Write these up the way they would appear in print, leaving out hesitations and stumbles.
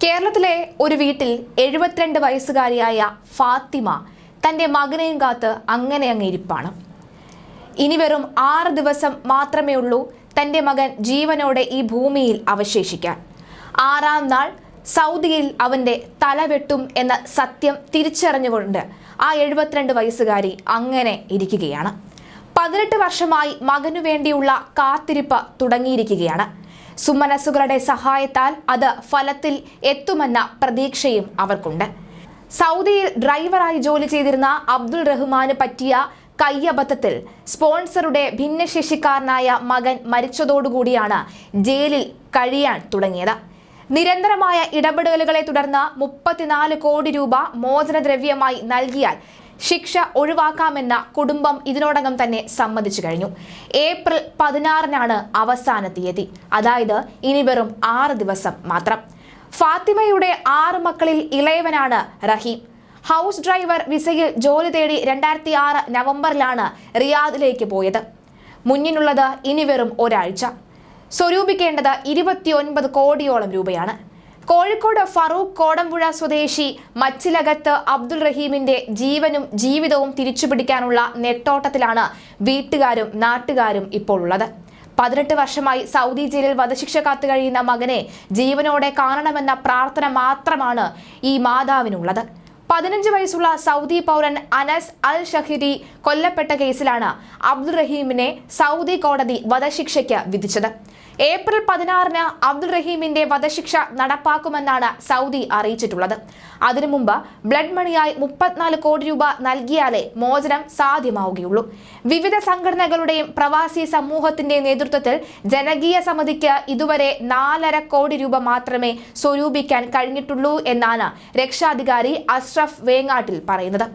കേരളത്തിലെ ഒരു വീട്ടിൽ 72 വയസ്സുകാരിയായ ഫാത്തിമ തന്റെ മകനെയും കാത്ത് അങ്ങനെ ഇരിപ്പാണ്. ഇനി വെറും 6 ദിവസം മാത്രമേ ഉള്ളൂ തന്റെ മകൻ ജീവനോടെ ഈ ഭൂമിയിൽ അവശേഷിക്കാൻ. 6ാം നാൾ സൗദിയിൽ അവന്റെ തല വെട്ടും എന്ന സത്യം തിരിച്ചറിഞ്ഞുകൊണ്ട് ആ 72 വയസ്സുകാരി അങ്ങനെ ഇരിക്കുകയാണ്. 18 വർഷമായി മകനു വേണ്ടിയുള്ള കാത്തിരിപ്പ് തുടങ്ങിയിരിക്കുകയാണ്. സുമനസ്സുകളുടെ സഹായത്താൽ അത് ഫലത്തിൽ എത്തുമെന്ന പ്രതീക്ഷയും അവർക്കുണ്ട്. സൗദിയിൽ ഡ്രൈവറായി ജോലി ചെയ്തിരുന്ന അബ്ദുൾ റഹ്മാന് പറ്റിയ കയ്യബദ്ധത്തിൽ സ്പോൺസറുടെ ഭിന്നശേഷിക്കാരനായ മകൻ മരിച്ചതോടുകൂടിയാണ് ജയിലിൽ കഴിയാൻ തുടങ്ങിയത്. നിരന്തരമായ ഇടപെടലുകളെ തുടർന്ന് 34 കോടി രൂപ മോചനദ്രവ്യമായി നൽകിയാൽ ശിക്ഷ ഒഴിവാക്കാമെന്ന കുടുംബം ഇതിനോടകം തന്നെ സമ്മതിച്ചു കഴിഞ്ഞു. ഏപ്രിൽ 16-നാണ് അവസാന തീയതി. അതായത് ഇനി വെറും 6 ദിവസം മാത്രം. ഫാത്തിമയുടെ 6 മക്കളിൽ ഇളയവനാണ് റഹീം. ഹൗസ് ഡ്രൈവർ വിസയിൽ ജോലി തേടി 2006 നവംബറിലാണ് റിയാദിലേക്ക് പോയത്. മുന്നിലുള്ളത് ഇനി വെറും ഒരാഴ്ച. സ്വരൂപിക്കേണ്ടത് 29 കോടിയോളം രൂപയാണ്. കോഴിക്കോട് ഫറൂഖ് കോടമ്പുഴ സ്വദേശി മച്ചിലകത്ത് അബ്ദുൾ റഹീമിന്റെ ജീവനും ജീവിതവും തിരിച്ചുപിടിക്കാനുള്ള നെട്ടോട്ടത്തിലാണ് വീട്ടുകാരും നാട്ടുകാരും ഇപ്പോൾ ഉള്ളത്. 18 വർഷമായി സൗദി ജയിലിൽ വധശിക്ഷ കാത്തു കഴിയുന്ന മകനെ ജീവനോടെ കാണണമെന്ന പ്രാർത്ഥന മാത്രമാണ് ഈ മാതാവിനുള്ളത്. 15 വയസ്സുള്ള സൗദി പൗരൻ അനസ് അൽ ഷഹിരി കൊല്ലപ്പെട്ട കേസിലാണ് അബ്ദുൾ റഹീമിനെ സൗദി കോടതി വധശിക്ഷയ്ക്ക് വിധിച്ചത്. ഏപ്രിൽ 16-ന് അബ്ദുൾ റഹീമിന്റെ വധശിക്ഷ നടപ്പാക്കുമെന്നാണ് സൗദി അറിയിച്ചിട്ടുള്ളത്. അതിനു മുമ്പ് ബ്ലഡ് മണിയായി 34 കോടി രൂപ നൽകിയാലേ മോചനം സാധ്യമാവുകയുള്ളൂ. വിവിധ സംഘടനകളുടെയും പ്രവാസി സമൂഹത്തിന്റെ നേതൃത്വത്തിൽ ജനകീയ സമിതിക്ക് ഇതുവരെ 4.5 കോടി രൂപ മാത്രമേ സ്വരൂപിക്കാൻ കഴിഞ്ഞിട്ടുള്ളൂ എന്നാണ് രക്ഷാധികാരി അഷ്റഫ് വേങ്ങാട്ടിൽ പറയുന്നത്.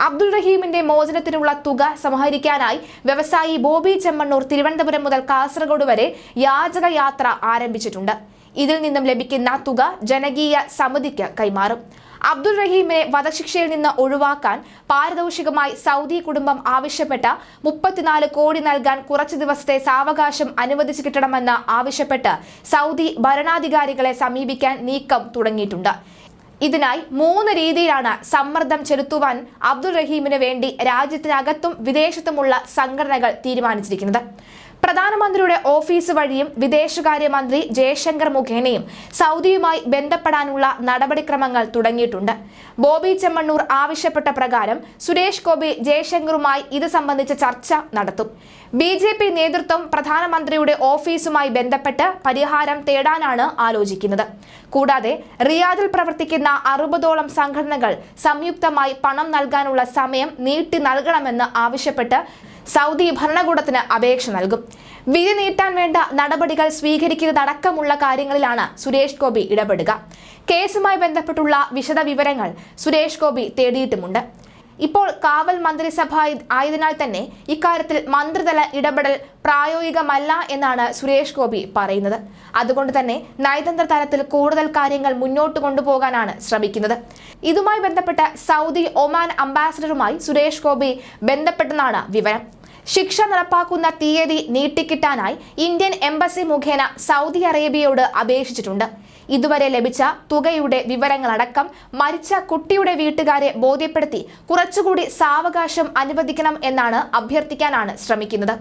അബ്ദുൾ റഹീമിന്റെ മോചനത്തിനുള്ള തുക സമാഹരിക്കാനായി വ്യവസായി ബോബി ചെമ്മണ്ണൂർ തിരുവനന്തപുരം മുതൽ കാസർഗോഡ് വരെ യാചക യാത്ര ആരംഭിച്ചിട്ടുണ്ട്. ഇതിൽ നിന്നും ലഭിക്കുന്ന തുക ജനകീയ സമിതിക്ക് കൈമാറും. അബ്ദുൾ റഹീമിനെ വധശിക്ഷയിൽ നിന്ന് ഒഴിവാക്കാൻ പാരിതോഷികമായി സൗദി കുടുംബം ആവശ്യപ്പെട്ട 34 കോടി നൽകാൻ കുറച്ചു ദിവസത്തെ സാവകാശം അനുവദിച്ചു കിട്ടണമെന്ന് ആവശ്യപ്പെട്ട് സൗദി ഭരണാധികാരികളെ സമീപിക്കാൻ നീക്കം തുടങ്ങിയിട്ടുണ്ട്. ഇതിനായി 3 രീതിയിലാണ് സമ്മർദ്ദം ചെലുത്തുവാൻ അബ്ദുൾ റഹീമിന് വേണ്ടി രാജ്യത്തിനകത്തും വിദേശത്തുമുള്ള സംഘടനകൾ തീരുമാനിച്ചിരിക്കുന്നത്. പ്രധാനമന്ത്രിയുടെ ഓഫീസ് വഴിയും വിദേശകാര്യമന്ത്രി ജയശങ്കർ മുഖേനയും സൗദിയുമായി ബന്ധപ്പെടാനുള്ള നടപടിക്രമങ്ങൾ തുടങ്ങിയിട്ടുണ്ട്. ബോബി ചെമ്മണ്ണൂർ ആവശ്യപ്പെട്ട പ്രകാരം സുരേഷ് ഗോപി ജയശങ്കറുമായി ഇത് സംബന്ധിച്ച ചർച്ച നടത്തും. BJP നേതൃത്വം പ്രധാനമന്ത്രിയുടെ ഓഫീസുമായി ബന്ധപ്പെട്ട് പരിഹാരം തേടാനാണ് ആലോചിക്കുന്നത്. കൂടാതെ റിയാദിൽ പ്രവർത്തിക്കുന്ന 60ഓളം സംഘടനകൾ സംയുക്തമായി പണം നൽകാനുള്ള സമയം നീട്ടി നൽകണമെന്ന് ആവശ്യപ്പെട്ട് സൗദി ഭരണകൂടത്തിന് അപേക്ഷ നൽകും. വിധി നീട്ടാൻ വേണ്ട നടപടികൾ സ്വീകരിക്കുന്നതടക്കമുള്ള കാര്യങ്ങളിലാണ് സുരേഷ് ഗോപി ഇടപെടുക. കേസുമായി ബന്ധപ്പെട്ടുള്ള വിശദ വിവരങ്ങൾ സുരേഷ് ഗോപി തേടിയിട്ടുമുണ്ട്. ഇപ്പോൾ കാവൽ മന്ത്രിസഭ ആയതിനാൽ തന്നെ ഇക്കാര്യത്തിൽ മന്ത്രിതല ഇടപെടൽ പ്രായോഗികമല്ല എന്നാണ് സുരേഷ് ഗോപി പറയുന്നത്. അതുകൊണ്ട് തന്നെ നയതന്ത്ര തലത്തിൽ കൂടുതൽ കാര്യങ്ങൾ മുന്നോട്ട് കൊണ്ടുപോകാനാണ് ശ്രമിക്കുന്നത്. ഇതുമായി ബന്ധപ്പെട്ട സൗദി ഒമാൻ അംബാസഡറുമായി സുരേഷ് ഗോപി ബന്ധപ്പെട്ടെന്നാണ് വിവരം. ശിക്ഷ നടപ്പാക്കുന്ന തീയതി നീട്ടിക്കിട്ടാനായി ഇന്ത്യൻ എംബസി മുഖേന സൗദി അറേബ്യയോട് അപേക്ഷിച്ചിട്ടുണ്ട്. ഇതുവരെ ലഭിച്ച തുകയുടെ വിവരങ്ങളടക്കം മരിച്ച കുട്ടിയുടെ വീട്ടുകാരെ ബോധ്യപ്പെടുത്തി കുറച്ചുകൂടി സാവകാശം അനുവദിക്കണം എന്നാണ് അഭ്യർത്ഥിക്കാനാണ് ശ്രമിക്കുന്നത്.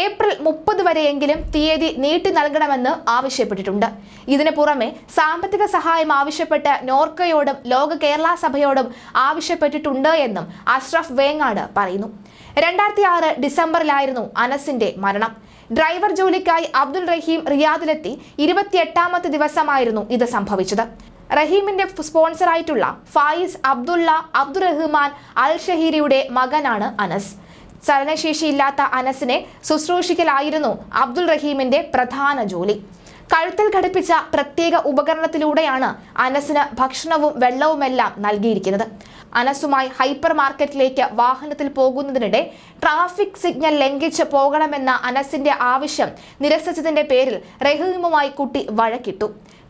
ഏപ്രിൽ 30 വരെയെങ്കിലും തീയതി നീട്ടി നൽകണമെന്ന് ആവശ്യപ്പെട്ടിട്ടുണ്ട്. ഇതിനു പുറമെ സാമ്പത്തിക സഹായം ആവശ്യപ്പെട്ട് നോർക്കയോടും ലോക കേരള സഭയോടും ആവശ്യപ്പെട്ടിട്ടുണ്ട് എന്നും അഷ്റഫ് വേങ്ങാട് പറയുന്നു. 2006 ഡിസംബറിലായിരുന്നു അനസിന്റെ മരണം. ഡ്രൈവർ ജോലിക്കായി അബ്ദുൾ റഹീം റിയാദിലെത്തി 28ാമത്തെ ദിവസമായിരുന്നു ഇത് സംഭവിച്ചത്. റഹീമിന്റെ സ്പോൺസറായിട്ടുള്ള ഫായിസ് അബ്ദുൾ റഹ്മാൻ അൽ ഷഹീരിയുടെ മകനാണ് അനസ്. ചലനശേഷിയില്ലാത്ത അനസിനെ ശുശ്രൂഷിക്കലായിരുന്നു അബ്ദുൾ റഹീമിന്റെ പ്രധാന ജോലി. കഴുത്തിൽ ഘടിപ്പിച്ച പ്രത്യേക ഉപകരണത്തിലൂടെയാണ് അനസിന് ഭക്ഷണവും വെള്ളവുമെല്ലാം നൽകിയിരിക്കുന്നത്. അനസുമായി ഹൈപ്പർ മാർക്കറ്റിലേക്ക് വാഹനത്തിൽ പോകുന്നതിനിടെ ട്രാഫിക് സിഗ്നൽ ലംഘിച്ച് പോകണമെന്ന അനസിന്റെ ആവശ്യം നിരസിച്ചതിന്റെ പേരിൽ റഹീമുമായി കുട്ടി വഴക്കിട്ടു.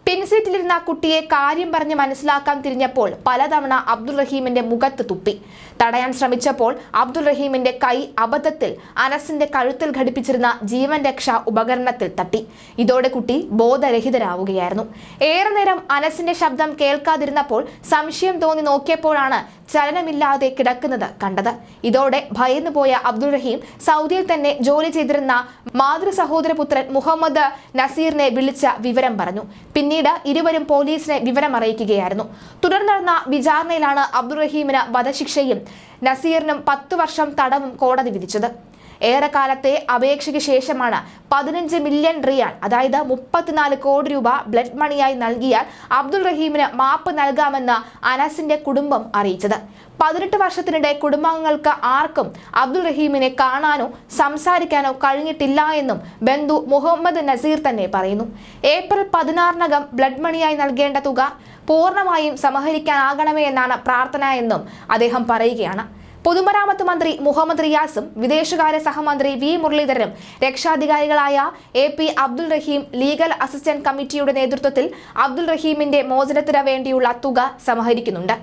പിൻസീറ്റിലിരുന്ന കുട്ടിയെ കാര്യം പറഞ്ഞ് മനസ്സിലാക്കാൻ തിരിഞ്ഞപ്പോൾ പലതവണ അബ്ദുൾ റഹീമിന്റെ മുഖത്ത് തുപ്പി. തടയാൻ ശ്രമിച്ചപ്പോൾ അബ്ദുൾ റഹീമിന്റെ കൈ അബദ്ധത്തിൽ അനസിന്റെ കഴുത്തിൽ ഘടിപ്പിച്ചിരുന്ന ജീവൻ രക്ഷാ ഉപകരണത്തിൽ തട്ടി. ഇതോടെ കുട്ടി ബോധരഹിതരാവുകയായിരുന്നു. ഏറെ നേരം അനസിന്റെ ശബ്ദം കേൾക്കാതിരുന്നപ്പോൾ സംശയം തോന്നി നോക്കിയപ്പോഴാണ് ചലനമില്ലാതെ കിടക്കുന്നത് കണ്ടത്. ഇതോടെ ഭയന്നുപോയ അബ്ദുൾ റഹീം സൗദിയിൽ തന്നെ ജോലി ചെയ്തിരുന്ന മാതൃ സഹോദരപുത്രൻ മുഹമ്മദ് നസീറിനെ വിളിച്ച വിവരം പറഞ്ഞു. പിന്നീട് ഇരുവരും പോലീസിനെ വിവരം അറിയിക്കുകയായിരുന്നു. തുടർന്ന് നടന്ന വിചാരണയിലാണ് അബ്ദുൾ റഹീമിന് വധശിക്ഷയും നസീറിനും 10 വർഷം തടവും കോടതി വിധിച്ചത്. ഏറെക്കാലത്തെ അപേക്ഷയ്ക്ക് ശേഷമാണ് 15 മില്യൺ റിയാൽ, അതായത് 34 കോടി രൂപ ബ്ലഡ് മണിയായി നൽകിയാൽ അബ്ദുൾ റഹീമിന് മാപ്പ് നൽകാമെന്ന് അനസിന്റെ കുടുംബം അറിയിച്ചത്. 18 വർഷത്തിനിടെ കുടുംബാംഗങ്ങൾക്ക് ആർക്കും അബ്ദുൾ റഹീമിനെ കാണാനോ സംസാരിക്കാനോ കഴിഞ്ഞിട്ടില്ല എന്നും ബന്ധു മുഹമ്മദ് നസീർ തന്നെ പറയുന്നു. ഏപ്രിൽ 16-നകം ബ്ലഡ് മണിയായി നൽകേണ്ട തുക പൂർണ്ണമായും സമാഹരിക്കാനാകണമേ എന്നാണ് പ്രാർത്ഥന എന്നും അദ്ദേഹം പറയുകയാണ്. പൊതുമരാമത്ത് മന്ത്രി മുഹമ്മദ് റിയാസും വിദേശകാര്യ സഹമന്ത്രി വി മുരളീധരനും രക്ഷാധികാരികളായ AP അബ്ദുൾ റഹീം ലീഗൽ അസിസ്റ്റന്റ് കമ്മിറ്റിയുടെ നേതൃത്വത്തിൽ അബ്ദുൾ റഹീമിന്റെ മോചനത്തിന് വേണ്ടിയുള്ള തുക സമാഹരിക്കുന്നുണ്ട്.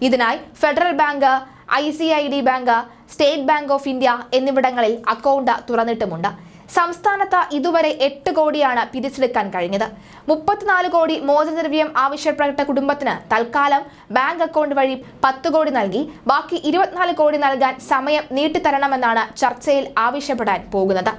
ഇതിനായി federal bank, ICID bank, state bank of India എന്നിവിടങ്ങളിൽ അക്കൗണ്ട് തുറന്നിട്ടുമുണ്ട്. സംസ്ഥാനത്ത് ഇതുവരെ 8 കോടിയാണ് പിരിച്ചെടുക്കാൻ കഴിഞ്ഞത്. 34 കോടി മോചനദ്രവ്യം ആവശ്യപ്പെട്ട കുടുംബത്തിന് തൽക്കാലം ബാങ്ക് അക്കൗണ്ട് വഴി 10 കോടി നൽകി ബാക്കി 24 കോടി നൽകാൻ സമയം നീട്ടിത്തരണമെന്നാണ് ചർച്ചയിൽ ആവശ്യപ്പെടാൻ പോകുന്നത്.